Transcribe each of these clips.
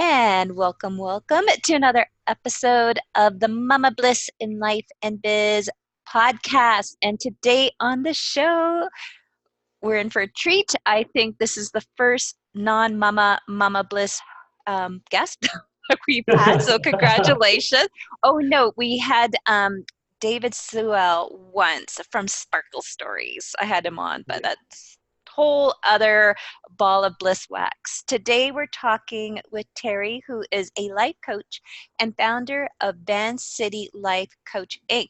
And welcome to another episode of the Mama Bliss in Life and Biz podcast. And today on the show, we're in for a treat. I think this is the first non-Mama Bliss guest we've had. So congratulations. Oh no, we had David Sewell once from Sparkle Stories. I had him on, but that's whole other ball of bliss wax. Today we're talking with Terry, who is a life coach and founder of Van City Life Coach Inc.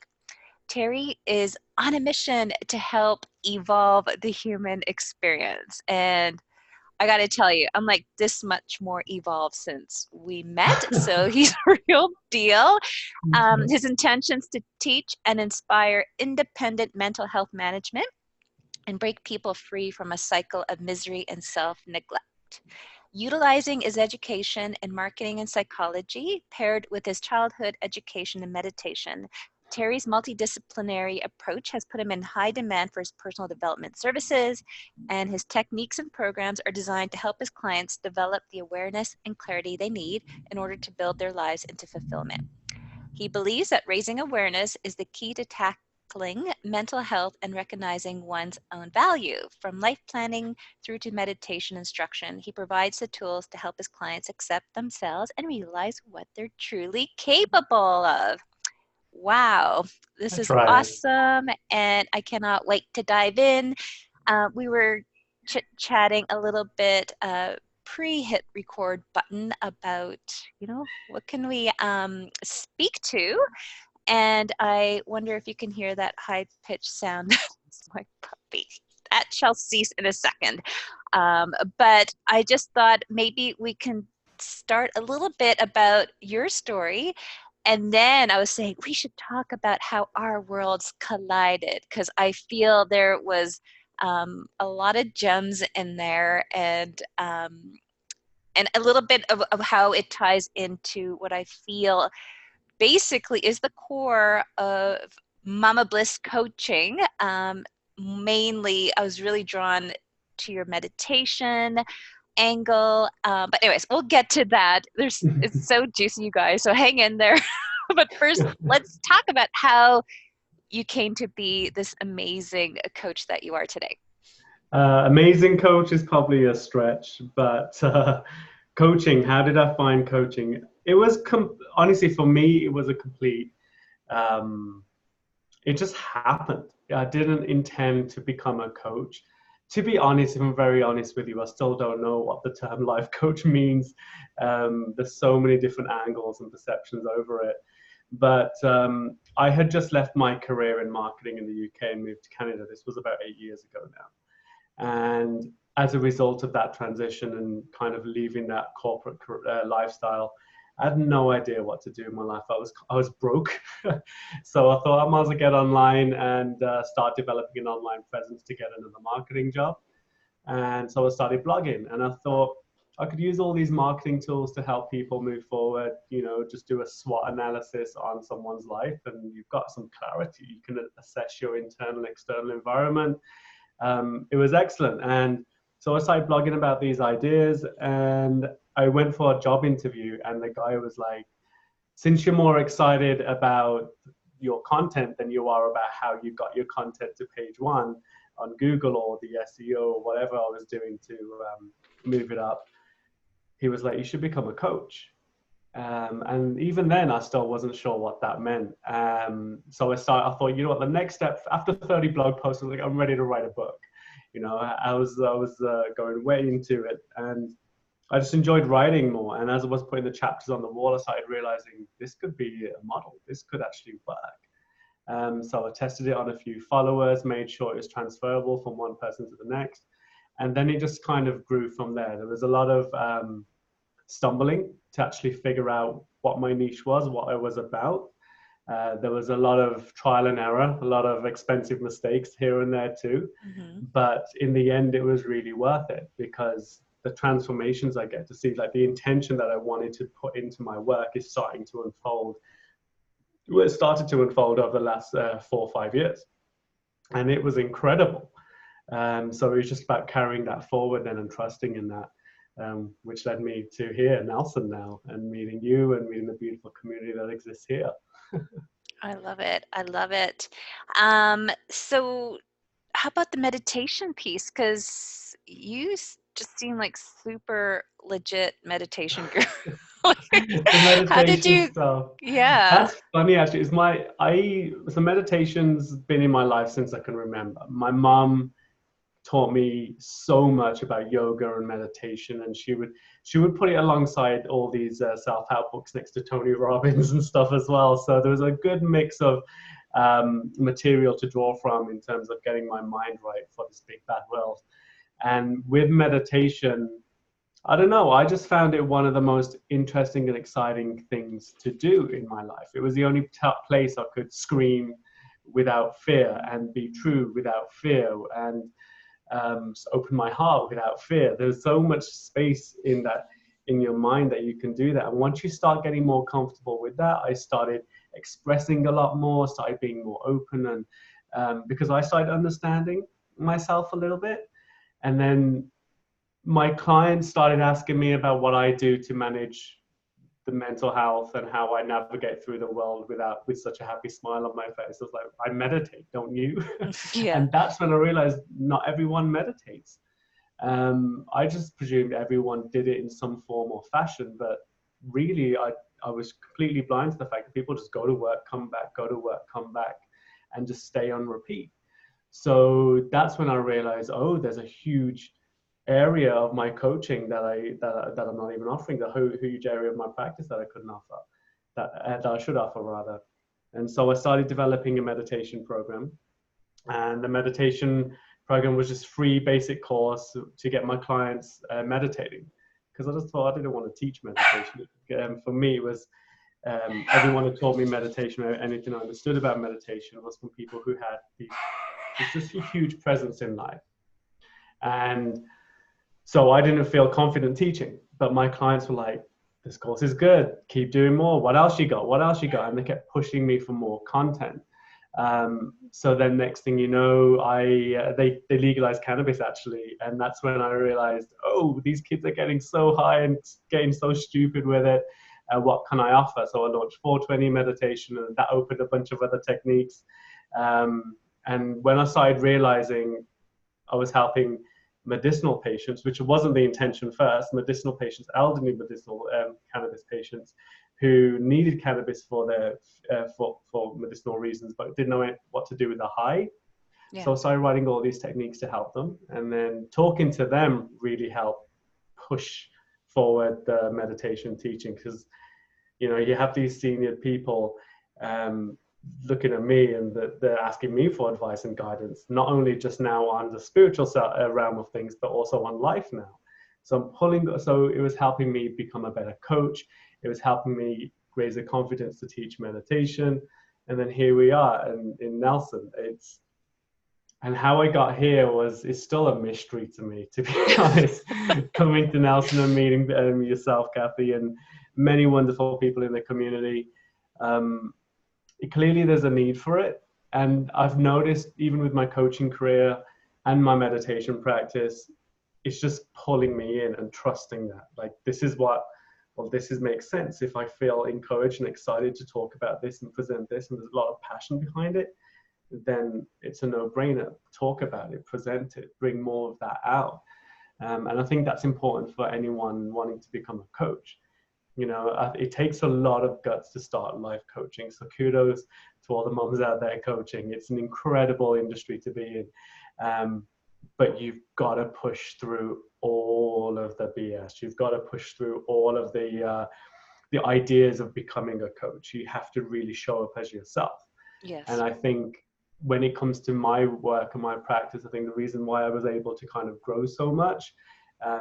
Terry is on a mission to help evolve the human experience. And I got to tell you, I'm like this much more evolved since we met. So he's a real deal. His intentions to teach and inspire independent mental health management and break people free from a cycle of misery and self-neglect. Utilizing his education in marketing and psychology, paired with his childhood education and meditation, Terry's multidisciplinary approach has put him in high demand for his personal development services, and his techniques and programs are designed to help his clients develop the awareness and clarity they need in order to build their lives into fulfillment. He believes that raising awareness is the key to tackling mental health and recognizing one's own value. From life planning through to meditation instruction, he provides the tools to help his clients accept themselves and realize what they're truly capable of. Wow, this That's is right. awesome, and I cannot wait to dive in. We were chit-chatting a little bit pre-hit record button about, what can we speak to? And I wonder if you can hear that high-pitched sound. It's my puppy. That shall cease in a second. But I just thought maybe we can start a little bit about your story. And then I was saying we should talk about how our worlds collided because I feel there was a lot of gems in there and a little bit of how it ties into what I feel basically is the core of Mama Bliss coaching. Mainly, I was really drawn to your meditation angle. But anyways, we'll get to that. It's so juicy, you guys. So hang in there. But first, let's talk about how you came to be this amazing coach that you are today. Amazing coach is probably a stretch, but coaching, how did I find coaching? It was honestly for me, it was a complete, um, it just happened. I didn't intend to become a coach. To be honest, if I'm very honest with you, I still don't know what the term life coach means. There's so many different angles and perceptions over it. But I had just left my career in marketing in the UK and moved to Canada. This was about 8 years ago now. And as a result of that transition and kind of leaving that corporate lifestyle, I had no idea what to do in my life. I was broke, so I thought I might as well get online and start developing an online presence to get another marketing job. And so I started blogging, and I thought I could use all these marketing tools to help people move forward. Just do a SWOT analysis on someone's life, and you've got some clarity. You can assess your internal and external environment. It was excellent. And so I started blogging about these ideas, and I went for a job interview, and the guy was like, since you're more excited about your content than you are about how you got your content to page one on Google or the SEO or whatever I was doing to move it up, he was like, you should become a coach. And even then, I still wasn't sure what that meant. So I thought, the next step after 30 blog posts, I was like, I'm ready to write a book. I was going way into it, and I just enjoyed writing more. And as I was putting the chapters on the wall, I started realizing this could be a model. This could actually work. So I tested it on a few followers, made sure it was transferable from one person to the next, and then it just kind of grew from there. There was a lot of stumbling to actually figure out what my niche was, what I was about. There was a lot of trial and error, a lot of expensive mistakes here and there too. Mm-hmm. But in the end, it was really worth it because the transformations I get to see, like the intention that I wanted to put into my work is starting to unfold. Well, it started to unfold over the last 4 or 5 years. And it was incredible. So it was just about carrying that forward then and trusting in that. which led me to here, Nelson now, and meeting you and meeting the beautiful community that exists here. I love it. I love it. So how about the meditation piece? Because just seem like super legit meditation guru. The How did meditation you? stuff. Yeah. That's funny actually. So meditation's been in my life since I can remember. My mom taught me so much about yoga and meditation, and she would put it alongside all these self-help books next to Tony Robbins and stuff as well. So there was a good mix of material to draw from in terms of getting my mind right for this big bad world. And with meditation, I don't know. I just found it one of the most interesting and exciting things to do in my life. It was the only place I could scream without fear and be true without fear and open my heart without fear. There's so much space in your mind that you can do that. And once you start getting more comfortable with that, I started expressing a lot more, started being more open, and because I started understanding myself a little bit, and then my clients started asking me about what I do to manage the mental health and how I navigate through the world with such a happy smile on my face. I was like, I meditate, don't you? Yeah. And that's when I realized not everyone meditates. I just presumed everyone did it in some form or fashion, but really, I was completely blind to the fact that people just go to work, come back, go to work, come back, and just stay on repeat. So that's when I realized, oh, there's a huge area of my coaching that I'm not even offering, the huge area of my practice that I couldn't offer, that I should offer rather. And so I started developing a meditation program, and the meditation program was just free basic course to get my clients meditating, because I just thought I didn't want to teach meditation. For me, it was everyone who taught me meditation, or anything I understood about meditation, was from people who had just a huge presence in life. And so I didn't feel confident teaching, but my clients were like, this course is good, keep doing more. What else you got? What else you got? And they kept pushing me for more content. So then next thing you know, they legalized cannabis actually. And that's when I realized, oh, these kids are getting so high and getting so stupid with it. What can I offer? So I launched 420 meditation, and that opened a bunch of other techniques. And when I started realizing I was helping medicinal patients, which wasn't the intention first, medicinal patients, elderly medicinal cannabis patients who needed cannabis for their for medicinal reasons, but didn't know what to do with the high. Yeah. So I started writing all these techniques to help them, and then talking to them really helped push forward the meditation teaching, because you have these senior people looking at me, and they're asking me for advice and guidance, not only just now on the spiritual realm of things, but also on life now. So it was helping me become a better coach. It was helping me raise the confidence to teach meditation. And then here we are in Nelson. And how I got here is still a mystery to me, to be honest. Coming to Nelson and meeting yourself, Kathy, and many wonderful people in the community. Clearly there's a need for it. And I've noticed, even with my coaching career and my meditation practice, it's just pulling me in and trusting that, like, this makes sense. If I feel encouraged and excited to talk about this and present this, and there's a lot of passion behind it, then it's a no-brainer. Talk about it, present it, bring more of that out. And I think that's important for anyone wanting to become a coach. It takes a lot of guts to start life coaching. So kudos to all the moms out there coaching. It's an incredible industry to be in. But you've got to push through all of the BS. You've got to push through all of the ideas of becoming a coach. You have to really show up as yourself. Yes. And I think when it comes to my work and my practice, I think the reason why I was able to kind of grow so much,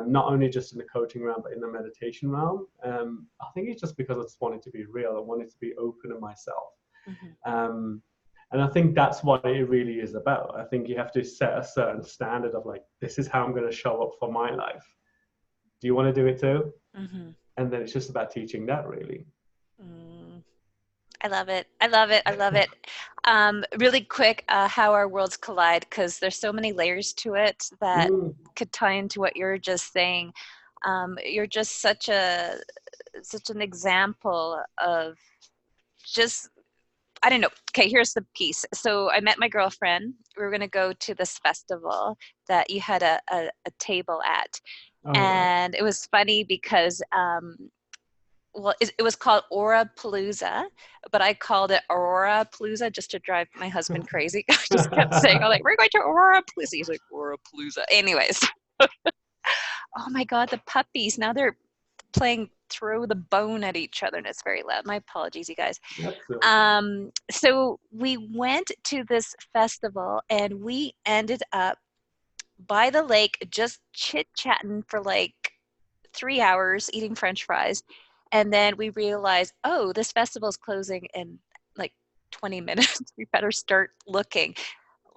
not only just in the coaching realm, but in the meditation realm, I think it's just because I just wanted to be real. I wanted to be open to myself. Mm-hmm. And I think that's what it really is about. I think you have to set a certain standard of, like, this is how I'm going to show up for my life. Do you want to do it too? Mm-hmm. And then it's just about teaching that, really. I love it. I love it. I love it. Really quick, how our worlds collide, because there's so many layers to it that could tie into what you're just saying. You're just such an example of just, I don't know. Okay, here's the piece. So I met my girlfriend. We were going to go to this festival that you had a table at. Oh, right. And it was funny because, well, it was called Aura Palooza, but I called it Aurora Palooza just to drive my husband crazy. I just kept saying, "I'm like, we're going to Aurora Palooza." He's like, Aurora Palooza. Anyways, oh my God, the puppies. Now they're playing throw the bone at each other and it's very loud. My apologies, you guys. That's okay. So we went to this festival and we ended up by the lake just chit-chatting for like 3 hours eating French fries. And then we realized, oh, this festival's closing in like 20 minutes. We better start looking.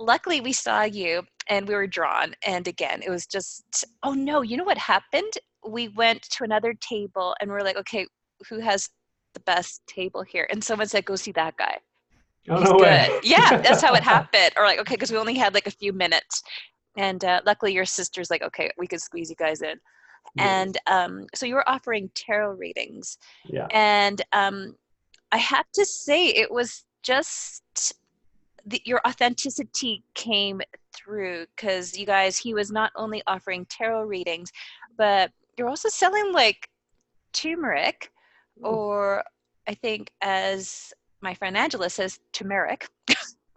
Luckily, we saw you and we were drawn. And again, it was just, oh no, you know what happened? We went to another table and we're like, okay, who has the best table here? And someone said, go see that guy. Oh, He's no way. good. Yeah, that's how it happened. Or like, okay, because we only had like a few minutes. And luckily, your sister's like, okay, we could squeeze you guys in. Nice. And so you were offering tarot readings. Yeah. And I have to say, it was just your authenticity came through because you guys, he was not only offering tarot readings, but you're also selling like turmeric, Oh. or I think as my friend Angela says, turmeric.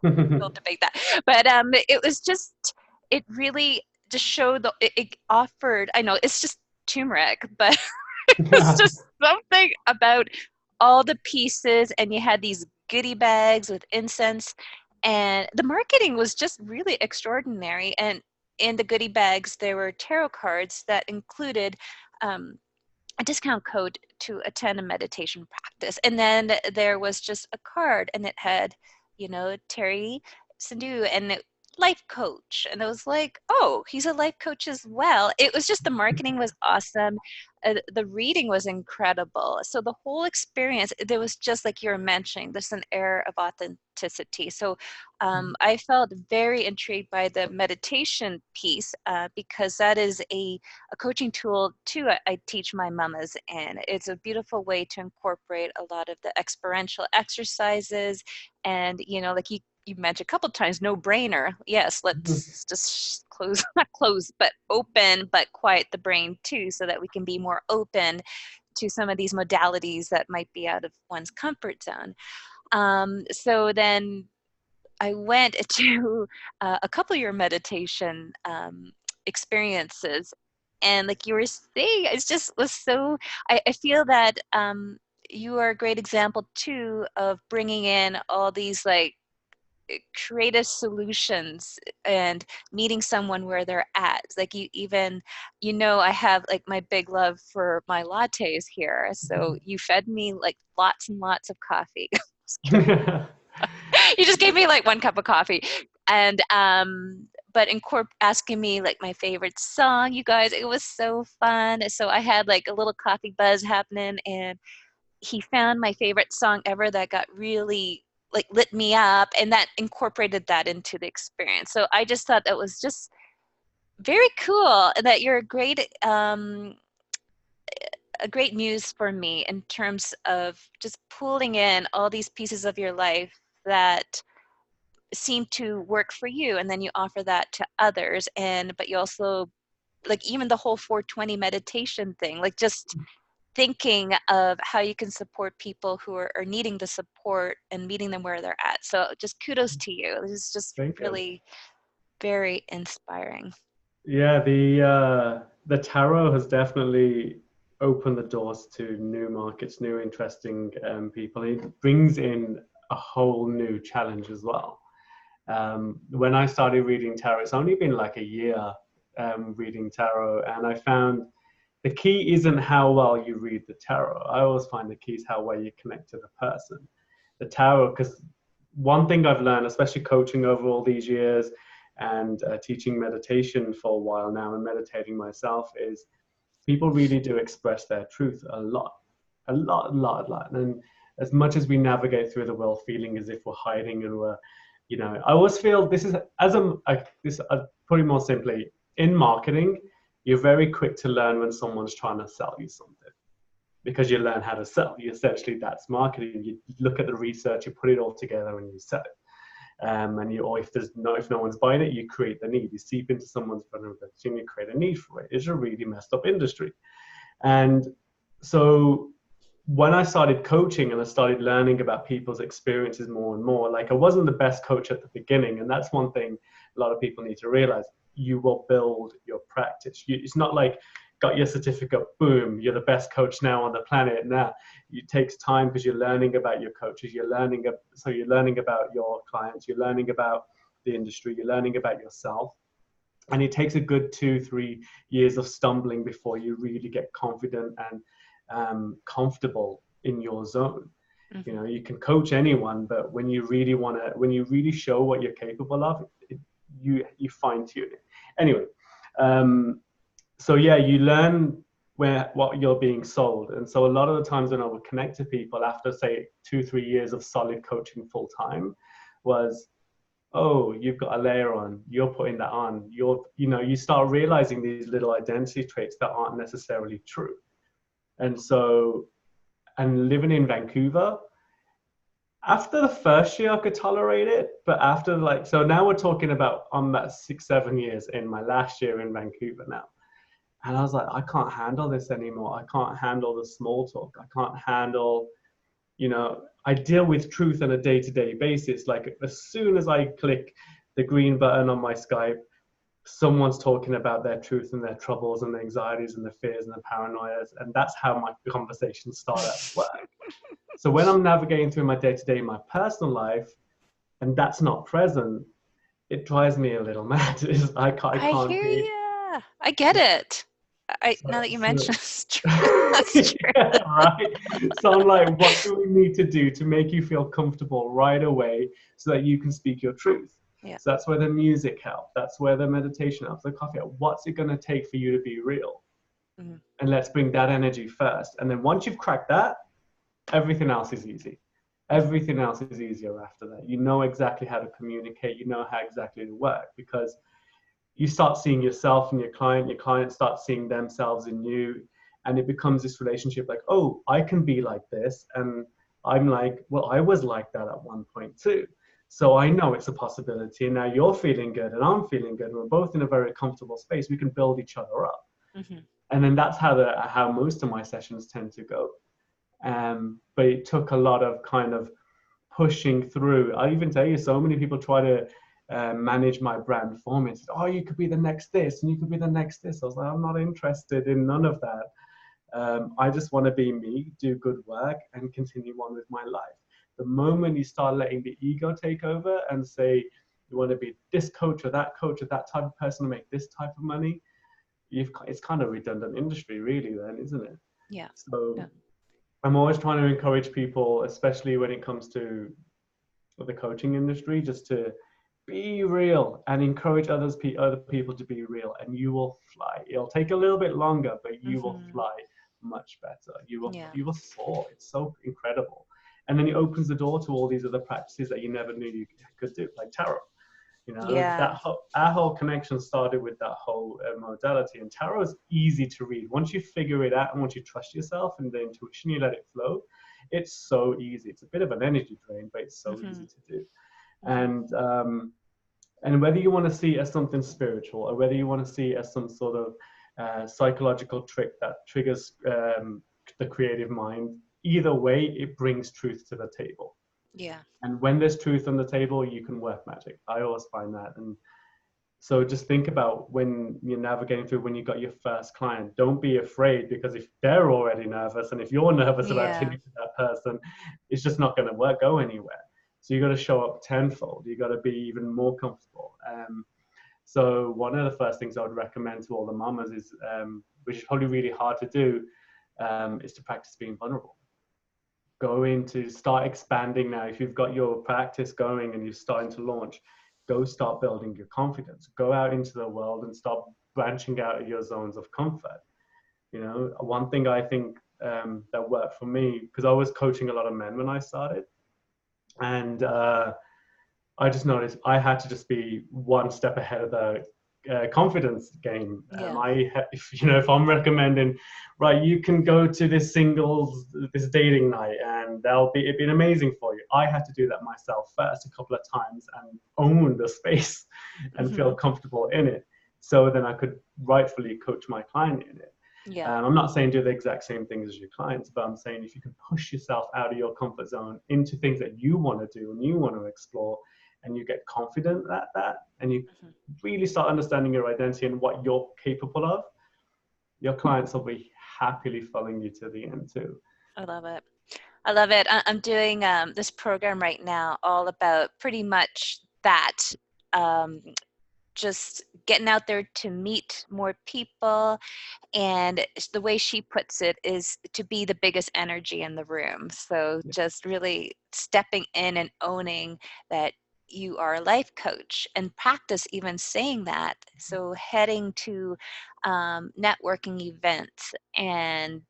We'll debate that. But it was just, it really just showed it offered, I know it's just turmeric, but it's just something about all the pieces, and you had these goodie bags with incense, and the marketing was just really extraordinary. And in the goodie bags, there were tarot cards that included um, a discount code to attend a meditation practice. And then there was just a card, and it had, Terry Sindhu and life coach. And I was like, oh, he's a life coach as well. It was just, the marketing was awesome. The reading was incredible. So the whole experience, there was just like you were mentioning, there's an air of authenticity. So I felt very intrigued by the meditation piece because that is a coaching tool too. I teach my mamas, and it's a beautiful way to incorporate a lot of the experiential exercises. And like you mentioned a couple of times, no brainer. Yes, let's just close, not close, but open, but quiet the brain too, so that we can be more open to some of these modalities that might be out of one's comfort zone. So then I went to a couple of your meditation experiences, and like you were saying, it just was so. I feel that you are a great example too of bringing in all these like creative solutions and meeting someone where they're at. It's like you even, I have like my big love for my lattes here, so you fed me like lots and lots of coffee. Just kidding. You just gave me like one cup of coffee, and but asking me like my favorite song, you guys, it was so fun. So I had like a little coffee buzz happening, and he found my favorite song ever that got really like lit me up, and that incorporated that into the experience. So I just thought that was just very cool, and that you're a great muse for me in terms of just pulling in all these pieces of your life that seem to work for you, and then you offer that to others. And but you also, like, even the whole 420 meditation thing, like just thinking of how you can support people who are needing the support and meeting them where they're at. So just kudos to you. This is just Thank you. really very inspiring. Yeah, the tarot has definitely opened the doors to new markets, new interesting people. It brings in a whole new challenge as well. When I started reading tarot, it's only been like a year reading tarot, and I found the key isn't how well you read the tarot. I always find the key is how well you connect to the person. The tarot, because one thing I've learned, especially coaching over all these years and teaching meditation for a while now and meditating myself, is people really do express their truth a lot, a lot, a lot, a lot. And as much as we navigate through the world feeling as if we're hiding and we're, I always feel this is, as this, put it more simply, in marketing, you're very quick to learn when someone's trying to sell you something, because you learn how to sell. You essentially, that's marketing. You look at the research, you put it all together, and you sell it. And you, or if no one's buying it, you create the need. You seep into someone's vulnerability and you create a need for it. It's a really messed up industry. And so when I started coaching and I started learning about people's experiences more and more, like I wasn't the best coach at the beginning. And that's one thing a lot of people need to realize. You will build your practice. It's not like got your certificate, boom, you're the best coach now on the planet. Now it takes time because you're learning about your coaches, you're learning about your clients, you're learning about the industry, you're learning about yourself. And it takes a good 2-3 years of stumbling before you really get confident and comfortable in your zone. You know, you can coach anyone, but when you really show what you're capable of, you fine tune it. Anyway, so yeah, you learn what you're being sold. And so a lot of the times when I would connect to people after, say, 2-3 years of solid coaching full time, was, oh, you've got a layer on, you're putting that on, you start realizing these little identity traits that aren't necessarily true. And so, and living in Vancouver, after the first year I could tolerate it, but after, like, so now we're talking about, I'm at 6-7 years in my last year in Vancouver now. And I was like, I can't handle this anymore. I can't handle the small talk. I can't handle, I deal with truth on a day-to-day basis. Like, as soon as I click the green button on my Skype, someone's talking about their truth and their troubles and the anxieties and the fears and the paranoias. And that's how my conversations start at work. So when I'm navigating through my day-to-day, my personal life, and that's not present, it drives me a little mad. I I can't hear be. you. I get it. Now that you mention it's true. That's true. Yeah, right. So I'm like, what do we need to do to make you feel comfortable right away so that you can speak your truth? Yeah. So that's where the music helps. That's where the meditation helps, the coffee helps. What's it going to take for you to be real? And let's bring that energy first. And then once you've cracked that, everything else is easy. Everything else is easier after that. You know exactly how to communicate. You know how exactly to work, because you start seeing yourself in your client starts seeing themselves in you, and it becomes this relationship like, oh, I can be like this. And I'm like, well, I was like that at one point too. So I know it's a possibility. And now you're feeling good and I'm feeling good. And we're both in a very comfortable space. We can build each other up. And then that's how most of my sessions tend to go. But it took a lot of kind of pushing through. I even tell you, so many people try to manage my brand for me and said, oh, you could be the next this and you could be the next this. I was like, I'm not interested in none of that. I just want to be me, do good work, and continue on with my life. The moment you start letting the ego take over and say you want to be this coach or that type of person to make this type of money, it's kind of redundant industry, really, then, isn't it? Yeah. So yeah. I'm always trying to encourage people, especially when it comes to the coaching industry, just to be real and encourage other people to be real, and you will fly. It'll take a little bit longer, but you will fly much better. You will soar. It's so incredible. And then it opens the door to all these other practices that you never knew you could do, like tarot. Our whole connection started with that whole modality. And tarot is easy to read. Once you figure it out and once you trust yourself and the intuition, you let it flow, it's so easy. It's a bit of an energy drain, but it's so easy to do. And whether you want to see it as something spiritual or whether you want to see it as some sort of psychological trick that triggers the creative mind, either way, it brings truth to the table. Yeah. And when there's truth on the table, you can work magic. I always find that. And so just think about when you're navigating through, when you got your first client, don't be afraid, because if they're already nervous and if you're nervous about dealing with that person, it's just not going to go anywhere. So you got to show up tenfold. You got to be even more comfortable. So one of the first things I would recommend to all the mamas is, which is probably really hard to do, is to practice being vulnerable. Start expanding now. If you've got your practice going and you're starting to launch, go start building your confidence. Go out into the world and start branching out of your zones of comfort. One thing I think that worked for me, because I was coaching a lot of men when I started, and I just noticed I had to just be one step ahead of confidence game. Yeah. If I'm recommending, right, you can go to this dating night, and it'd been amazing for you. I had to do that myself first a couple of times and own the space and feel Hmm. comfortable in it, so then I could rightfully coach my client in it. Yeah. I'm not saying do the exact same things as your clients, but I'm saying if you can push yourself out of your comfort zone into things that you want to do and you want to explore, and you get confident at that, and you Hmm. really start understanding your identity and what you're capable of, your clients will be happily following you to the end too. I love it. I love it. I'm doing this program right now all about pretty much that. Um, just getting out there to meet more people. And the way she puts it is to be the biggest energy in the room. So just really stepping in and owning that you are a life coach, and practice even saying that. So heading to networking events and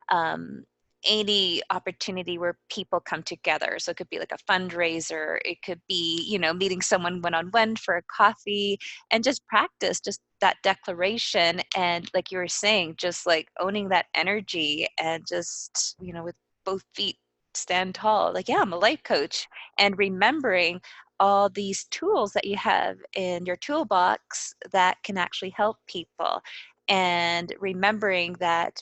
um, any opportunity where people come together. So it could be like a fundraiser, it could be, meeting someone one-on-one for a coffee, and just practice just that declaration. And like you were saying, just like owning that energy, and just, with both feet stand tall. Like, yeah, I'm a life coach. And remembering all these tools that you have in your toolbox that can actually help people. And remembering that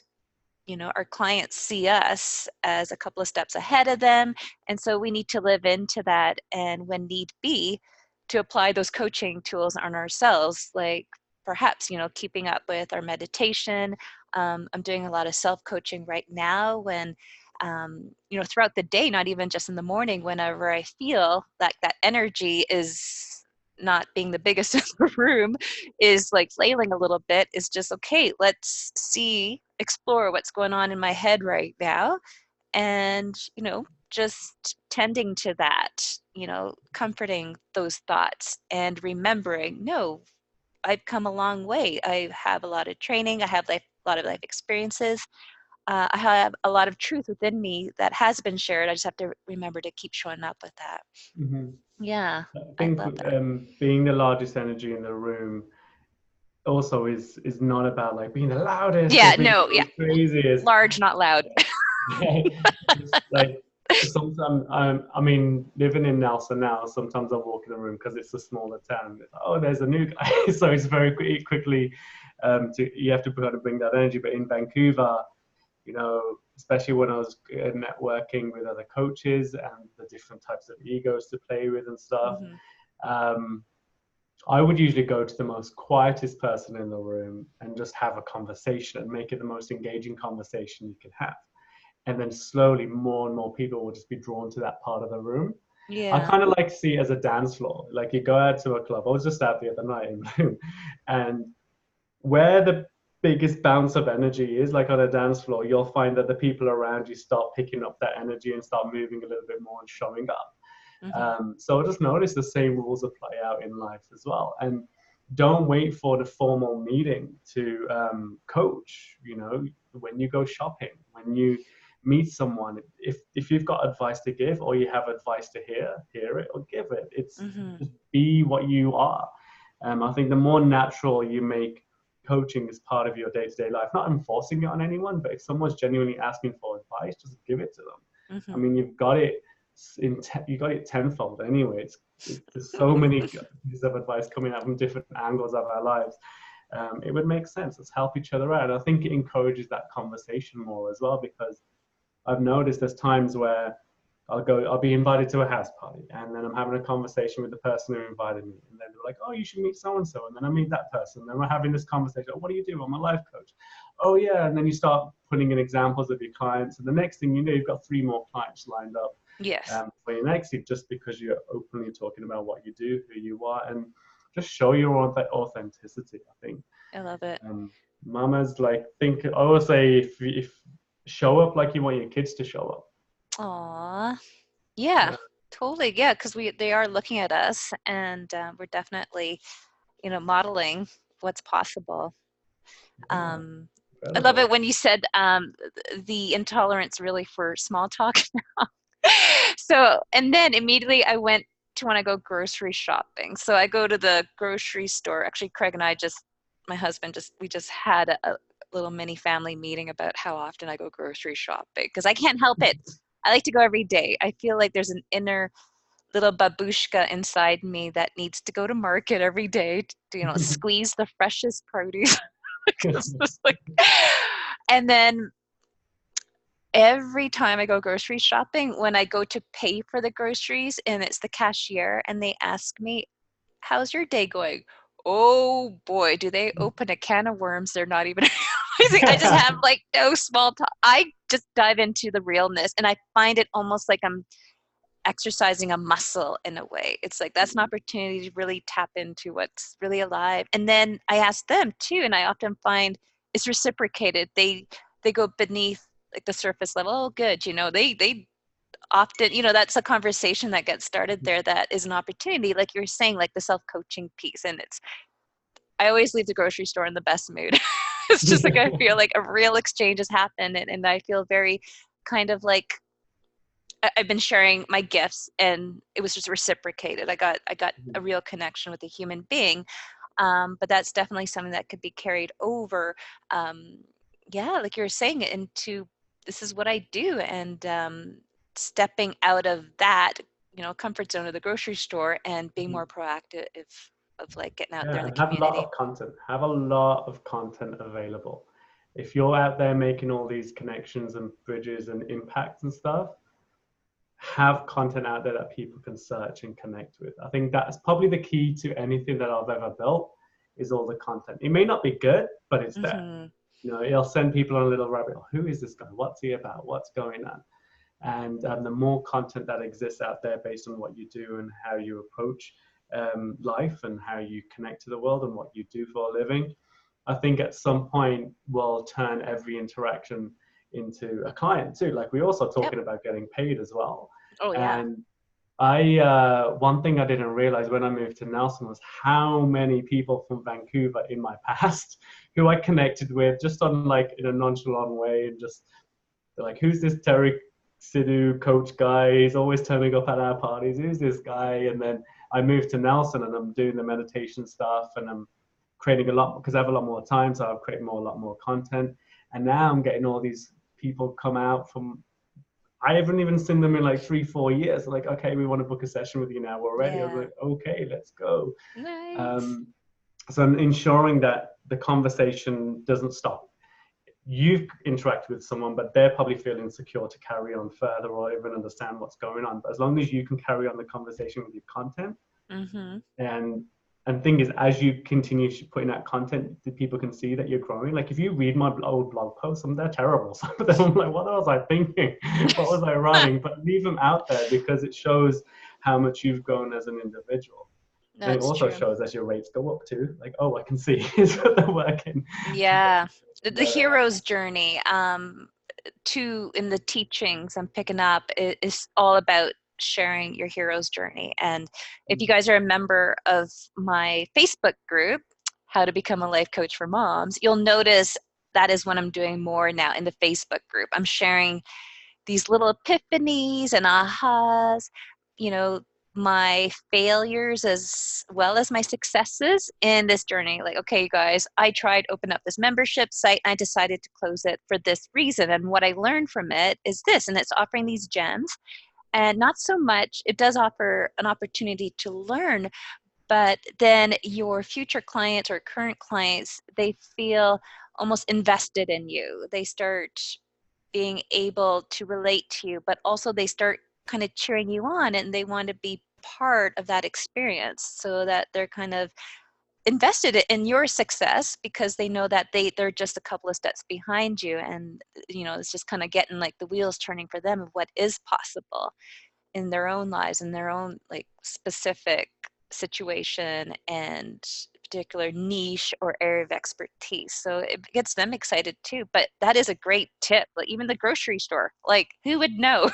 our clients see us as a couple of steps ahead of them. And so we need to live into that. And when need be, to apply those coaching tools on ourselves, like perhaps, keeping up with our meditation. I'm doing a lot of self-coaching right now when, throughout the day, not even just in the morning, whenever I feel like that energy is not being the biggest in the room, is like flailing a little bit, is just, okay, let's explore what's going on in my head right now. And, just tending to that, comforting those thoughts and remembering, no, I've come a long way. I have a lot of training. I have a lot of life experiences. I have a lot of truth within me that has been shared. I just have to remember to keep showing up with that. Mm-hmm. Yeah, I I think love that. being the largest energy in the room also is not about like being the loudest or Yeah, being no, the yeah. craziest. Large, not loud. It's like sometimes I mean, living in Nelson now, sometimes I walk in the room because it's a smaller town. It's like, oh, there's a new guy. So it's very quickly you have to kind of bring that energy. But in Vancouver, especially when I was networking with other coaches and the different types of egos to play with and stuff, Hmm. um, I would usually go to the most quietest person in the room and just have a conversation and make it the most engaging conversation you can have. And then slowly more and more people will just be drawn to that part of the room. I Yeah. kind of like to see it as a dance floor. Like you go out to a club. I was just out the other night in Bloom, and where the biggest bounce of energy is, like on a dance floor, you'll find that the people around you start picking up that energy and start moving a little bit more and showing up. Hmm. So just notice the same rules apply out in life as well. And don't wait for the formal meeting to coach. When you go shopping, when you meet someone, if you've got advice to give or you have advice to hear it or give it. It's Hmm. just be what you are. I think the more natural you make coaching as part of your day-to-day life, not enforcing it on anyone, but if someone's genuinely asking for advice, just give it to them. I Hmm. mean, you got it tenfold anyway. There's so many pieces of advice coming out from different angles of our lives. It would make sense. Let's help each other out. I think it encourages that conversation more as well, because I've noticed there's times where I'll be invited to a house party, and then I'm having a conversation with the person who invited me, and then they're like, "Oh, you should meet so and so," and then I meet that person, and then we're having this conversation. Oh, what do you do? I'm a life coach. Oh yeah, and then you start putting in examples of your clients, and the next thing you know, you've got 3 more clients lined up Yes. for your next week, just because you're openly talking about what you do, who you are, and just show your own authenticity. I think I love it. mamas like think. I always say if show up like you want your kids to show up. Aw. Yeah, Yeah. totally. Yeah, because they are looking at us, and we're definitely, modeling what's possible. Yeah, Um, I love it incredible. when you said the intolerance really for small talk. So, and then immediately I went to when I go grocery shopping. So I go to the grocery store. Actually, Craig and I my husband we just had a little mini family meeting about how often I go grocery shopping because I can't help it. I like to go every day. I feel like there's an inner little babushka inside me that needs to go to market every day to, squeeze the freshest produce. It's just like, and then every time I go grocery shopping, when I go to pay for the groceries and it's the cashier and they ask me, how's your day going? Oh boy, do they open a can of worms they're not even realizing. I just have like no small talk. I just dive into the realness and I find it almost like I'm exercising a muscle in a way. It's like that's an opportunity to really tap into what's really alive. And then I ask them too, and I often find it's reciprocated. They go beneath like the surface level. Oh, good. They often, that's a conversation that gets started there that is an opportunity, like you're saying, like the self-coaching piece. And I always leave the grocery store in the best mood. It's just like I feel like a real exchange has happened and I feel very kind of like I've been sharing my gifts and it was just reciprocated. I got a real connection with a human being. But that's definitely something that could be carried over. Um, yeah, like you were saying, into this is what I do. And stepping out of that, comfort zone of the grocery store and being more proactive of like getting out there Yeah, in the and have a lot community. of content. Have a lot of content available. If you're out there making all these connections and bridges and impacts and stuff, have content out there that people can search and connect with. I think that's probably the key to anything that I've ever built is all the content. It may not be good, but it's there. Mm-hmm. It'll send people on a little rabbit hole. Who is this guy? What's he about? What's going on? And the more content that exists out there based on what you do and how you approach life and how you connect to the world and what you do for a living, I think at some point will turn every interaction into a client too. Like we're also Yep. talking about getting paid as well. Oh yeah. And one thing I didn't realize when I moved to Nelson was how many people from Vancouver in my past who I connected with just on like in a nonchalant way and just they're like, who's this Terry Sidhu coach guy? He's always turning up at our parties. Who's this guy? And then I moved to Nelson and I'm doing the meditation stuff and I'm creating a lot because I have a lot more time, so I've created a lot more content. And now I'm getting all these people come out from. I haven't even seen them in like 3-4 years. Like, okay, we want to book a session with you now already. I was Yeah. like, okay, let's go. Nice. Um, so I'm ensuring that the conversation doesn't stop. You've interacted with someone, but they're probably feeling secure to carry on further or even understand what's going on. But as long as you can carry on the conversation with your content, Mm-hmm. and thing is, as you continue putting out content, the people can see that you're growing. Like if you read my old blog posts, some they're terrible. Some of them I'm like, what was I thinking? What was I writing? But leave them out there because it shows how much you've grown as an individual. And it That's also true. shows as your rates go up too. Like, oh, I can see is that they're working. Yeah. The But hero's journey, in the teachings I'm picking up is all about sharing your hero's journey. And if you guys are a member of my Facebook group, How to Become a Life Coach for Moms, you'll notice that is what I'm doing more now in the Facebook group. I'm sharing these little epiphanies and ahas, you know, my failures as well as my successes in this journey. Like, okay, you guys, I tried open up this membership site and I decided to close it for this reason. And what I learned from it is this, and it's offering these gems. And not so much, it does offer an opportunity to learn, but then your future clients or current clients, they feel almost invested in you. They start being able to relate to you, but also they start kind of cheering you on and they want to be part of that experience so that they're kind of invested in your success because they know that they're just a couple of steps behind you, and it's just kind of getting like the wheels turning for them of what is possible in their own lives, in their own like specific situation and particular niche or area of expertise. So it gets them excited too. But that is a great tip. Like even the grocery store, like who would know?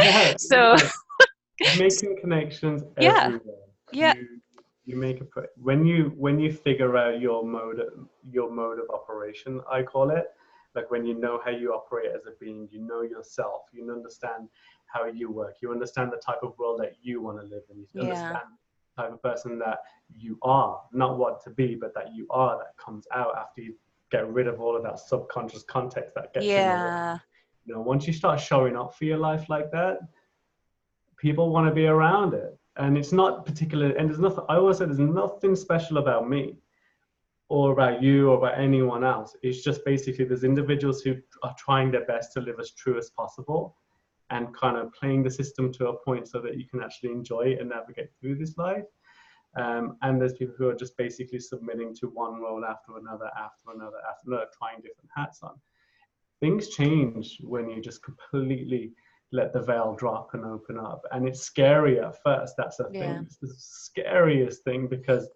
yeah, So making connections yeah, everywhere. yeah, You make a when you figure out your mode of operation, I call it. Like when you know how you operate as a being, you know yourself, you understand how you work, you understand the type of world that you want to live in, you Yeah. understand the type of person that you are, not what to be, but that you are, that comes out after you get rid of all of that subconscious context that gets in the way. Yeah. You know, once you start showing up for your life like that, people want to be around it. And it's not particular, and there's nothing, I always say there's nothing special about me or about you or about anyone else. It's just basically there's individuals who are trying their best to live as true as possible and kind of playing the system to a point so that you can actually enjoy it and navigate through this life. And there's people who are just basically submitting to one role after another, after another, after another, trying different hats on. Things change when you just completely let the veil drop and open up. And it's scary at first. That's the Yeah. thing. It's the scariest thing because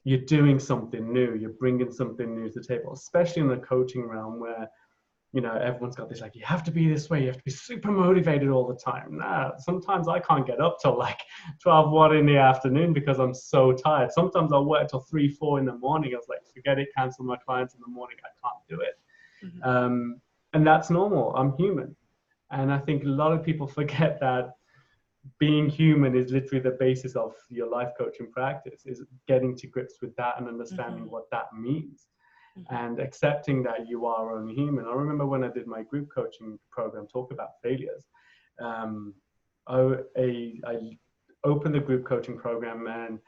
you're doing something new. You're bringing something new to the table, especially in the coaching realm where, you know, everyone's got this like, you have to be this way. You have to be super motivated all the time. Nah, sometimes I can't get up till like 12, 1 in the afternoon because I'm so tired. Sometimes I'll work till 3, 4 in the morning. I was like, forget it, cancel my clients in the morning. I can't do it. Mhm. And that's normal. I'm human. And I think a lot of people forget that being human is literally the basis of your life coaching practice, is getting to grips with that and understanding Mhm. what that means Mhm. and accepting that you are only human. I remember when I did my group coaching program, talk about failures. Um, I opened the group coaching program and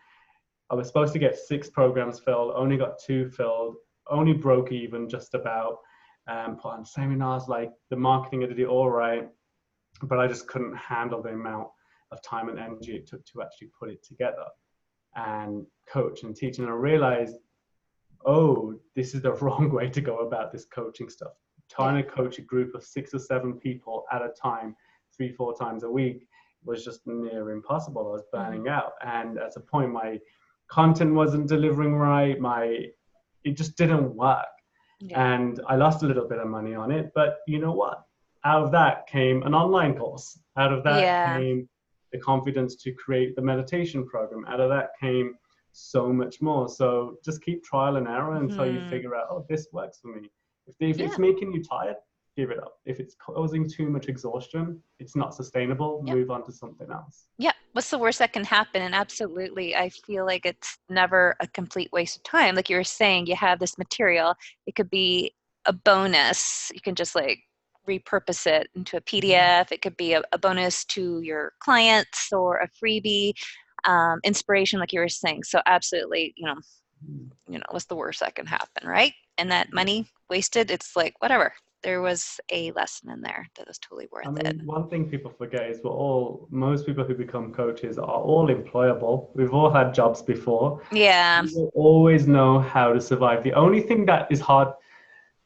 I was supposed to get 6 programs filled, only got 2 filled, only broke even just about. Put on seminars, like the marketing, I did it all right, but I just couldn't handle the amount of time and energy it took to actually put it together and coach and teach. And I realized, oh, this is the wrong way to go about this coaching stuff. Yeah. Trying to coach a group of 6 or 7 people at a time, 3, 4 times a week was just near impossible. I was Mhm. burning out. And at a point, my content wasn't delivering right. It just didn't work. Yeah. And I lost a little bit of money on it. But you know what? Out of that came an online course. Out of that Yeah. came the confidence to create the meditation program. Out of that came so much more. So just keep trial and error until you Mhm. figure out, oh, this works for me. If it's Yeah. making you tired, give it up. If it's causing too much exhaustion, it's not sustainable, Yep. move on to something else. Yeah. What's the worst that can happen? And absolutely, I feel like it's never a complete waste of time. Like you were saying, you have this material, it could be a bonus. You can just like repurpose it into a PDF. It could be a bonus to your clients or a freebie, inspiration, like you were saying. So absolutely, what's the worst that can happen, right? And that money wasted, it's like, whatever. There was a lesson in there that was totally worth I it. mean, one thing people forget is most people who become coaches are all employable. We've all had jobs before. Yeah. We will always know how to survive. The only thing that is hard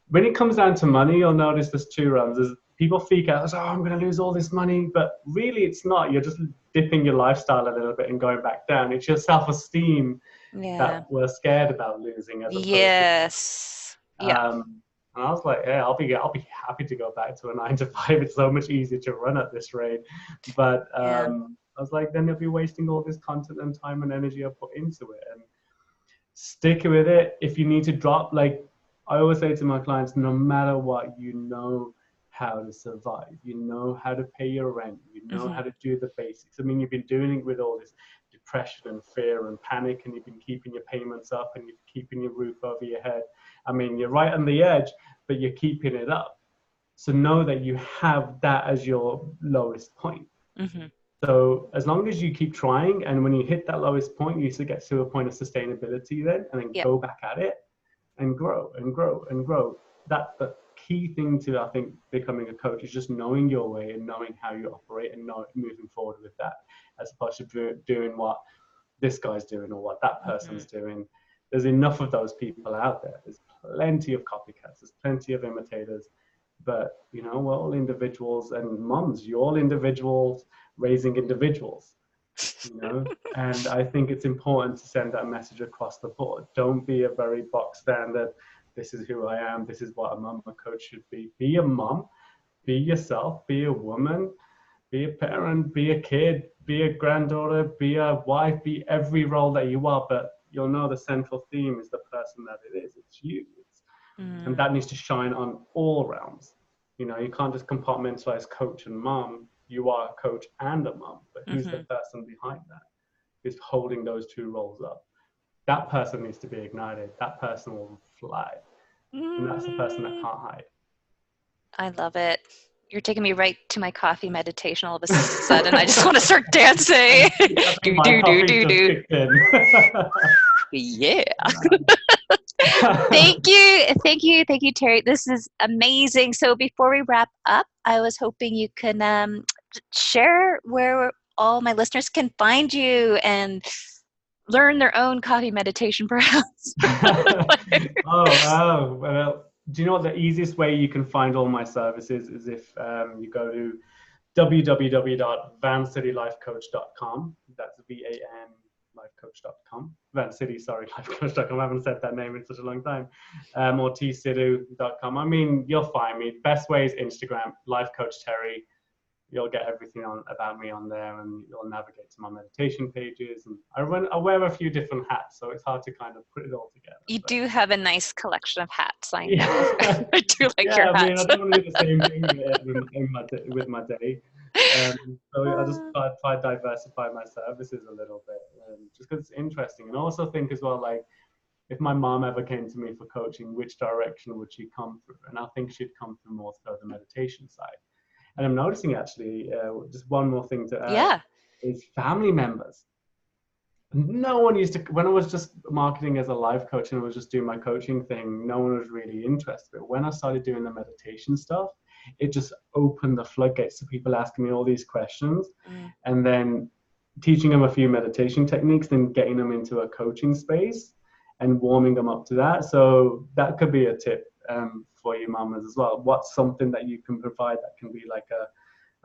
when it comes down to money, you'll notice there's 2 realms. There's people freak out, oh, I'm going to lose all this money, but really it's not. You're just dipping your lifestyle a little bit and going back down. It's your self-esteem Yeah. that we're scared about losing, as opposed to. Yes. Yeah. And I was like, hey, I'll be happy to go back to a 9 to 5. It's so much easier to run at this rate. But Yeah. I was like, then you'll be wasting all this content and time and energy I put into it. And stick with it. If you need to drop, like I always say to my clients, no matter what, you know how to survive. You know how to pay your rent. You know Hmm. how to do the basics. I mean, you've been doing it with all this depression and fear and panic, and you've been keeping your payments up and you're keeping your roof over your head. I mean, you're right on the edge, but you're keeping it up. So know that you have that as your lowest point. Hmm. So as long as you keep trying, and when you hit that lowest point, you get to a point of sustainability then, and then Yep. go back at it and grow and grow and grow. That's the key thing to, I think, becoming a coach is just knowing your way and knowing how you operate and moving forward with that, as opposed to doing what this guy's doing or what that Hmm. person's doing. There's enough of those people out there. There's plenty of copycats. There's plenty of imitators. But we're all individuals, and mums, you're all individuals raising individuals. And I think it's important to send that message across the board. Don't be a very box standard. This is who I am. This is what a mum, a coach should be. Be a mum. Be yourself. Be a woman. Be a parent. Be a kid. Be a granddaughter. Be a wife. Be every role that you are. But you'll know the central theme is the person that it is. It's you. It's And that needs to shine on all realms. You know, you can't just compartmentalize coach and mom. You are a coach and a mom, but who's the person behind that who's holding those two roles up? That person needs to be ignited. That person will fly. And that's the person that can't hide. I love it. You're taking me right to my coffee meditation all of a sudden. I just want to start dancing. I think my coffee just kicked in. Yeah. Thank you, Terry. This is amazing. So before we wrap up, I was hoping you can share where all my listeners can find you and learn their own coffee meditation, perhaps. Well, do you know what the easiest way you can find all my services is if you go to www.vancityLifeCoach.com. That's VAN lifecoach.com. Vancity, sorry, lifecoach.com. I haven't said that name in such a long time. Or tsidhu.com. I mean, you'll find me. Best way is Instagram, Life Coach Terry. You'll get everything about me on there, and you'll navigate to my meditation pages. And I wear a few different hats, so it's hard to kind of put it all together. You do have a nice collection of hats, I know. I do like your hats. I mean, I don't want to do the same thing with my day. So I just try to diversify my services a little bit, just because it's interesting. And I also think as well, like, if my mom ever came to me for coaching, which direction would she come through? And I think she'd come through more through the meditation side. And I'm noticing actually, just one more thing to add, is family members. No one used to, when I was just marketing as a life coach and I was just doing my coaching thing, no one was really interested. But when I started doing the meditation stuff, it just opened the floodgates to people asking me all these questions, and then teaching them a few meditation techniques, then getting them into a coaching space and warming them up to that. So that could be a tip for you mamas as well. What's something that you can provide that can be like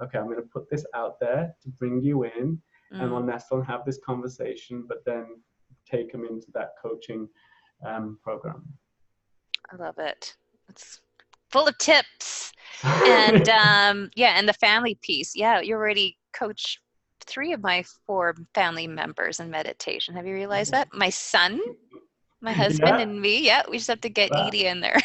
okay, I'm going to put this out there to bring you in, and we'll nestle and have this conversation, but then take them into that coaching program. I love it. It's full of tips. And and the family piece. Yeah, you already coached 3 of my 4 family members in meditation. Have you realized that? My son, my husband, and me. Yeah, we just have to get Edie in there.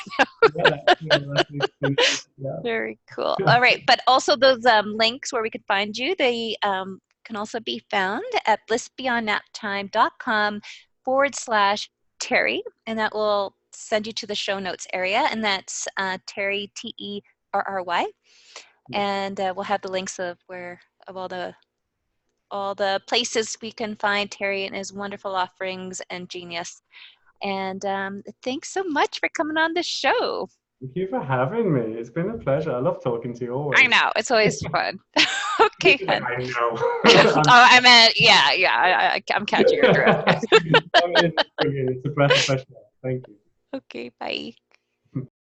Very cool. All right, but also those links where we could find you, they can also be found at blissbeyondnaptime.com/Terry, and that will send you to the show notes area, and that's Terry, Terry. And we'll have the links of all the places we can find Terry and his wonderful offerings and genius. And thanks so much for coming on the show. Thank you for having me. It's been a pleasure. I love talking to you always. I know. It's always fun. Okay, fun. I know. I meant, yeah. I'm catching your drift. It's brilliant. It's a breath of fresh air. Thank you. Okay, bye.